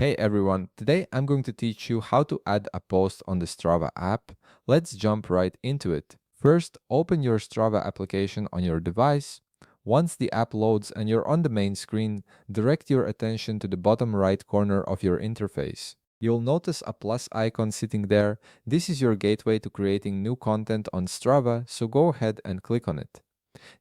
Hey everyone, today I'm going to teach you how to add a post on the Strava app. Let's jump right into it. First, open your Strava application on your device. Once the app loads and you're on the main screen, direct your attention to the bottom right corner of your interface. You'll notice a plus icon sitting there. This is your gateway to creating new content on Strava, so go ahead and click on it.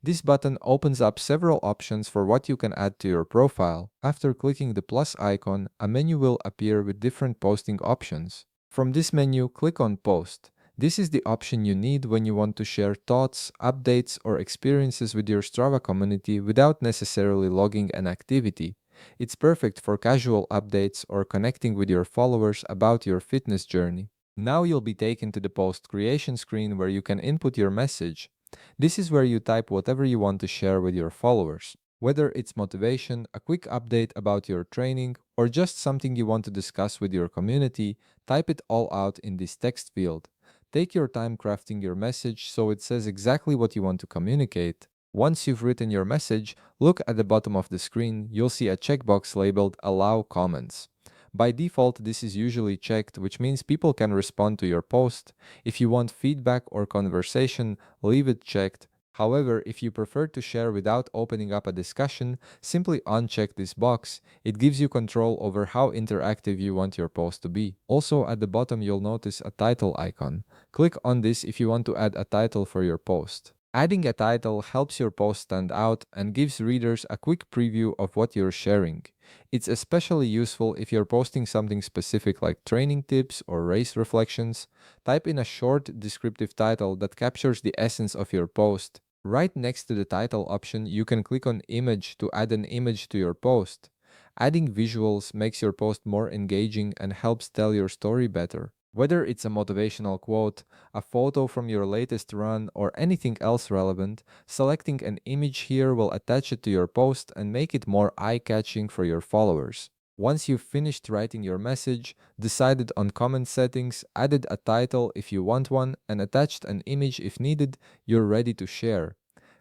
This button opens up several options for what you can add to your profile. After clicking the plus icon, a menu will appear with different posting options. From this menu, click on Post. This is the option you need when you want to share thoughts, updates, or experiences with your Strava community without necessarily logging an activity. It's perfect for casual updates or connecting with your followers about your fitness journey. Now you'll be taken to the post creation screen where you can input your message. This is where you type whatever you want to share with your followers. Whether it's motivation, a quick update about your training, or just something you want to discuss with your community, type it all out in this text field. Take your time crafting your message so it says exactly what you want to communicate. Once you've written your message, look at the bottom of the screen. You'll see a checkbox labeled Allow Comments. By default, this is usually checked, which means people can respond to your post. If you want feedback or conversation, leave it checked. However, if you prefer to share without opening up a discussion, simply uncheck this box. It gives you control over how interactive you want your post to be. Also, at the bottom, you'll notice a title icon. Click on this if you want to add a title for your post. Adding a title helps your post stand out and gives readers a quick preview of what you're sharing. It's especially useful if you're posting something specific like training tips or race reflections. Type in a short, descriptive title that captures the essence of your post. Right next to the title option, you can click on Image to add an image to your post. Adding visuals makes your post more engaging and helps tell your story better. Whether it's a motivational quote, a photo from your latest run, or anything else relevant, selecting an image here will attach it to your post and make it more eye-catching for your followers. Once you've finished writing your message, decided on comment settings, added a title if you want one, and attached an image if needed, you're ready to share.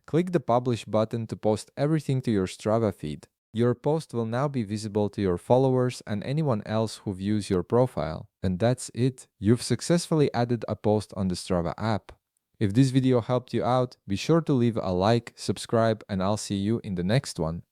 Click the Publish button to post everything to your Strava feed. Your post will now be visible to your followers and anyone else who views your profile. And that's it. You've successfully added a post on the Strava app. If this video helped you out, be sure to leave a like, subscribe, and I'll see you in the next one.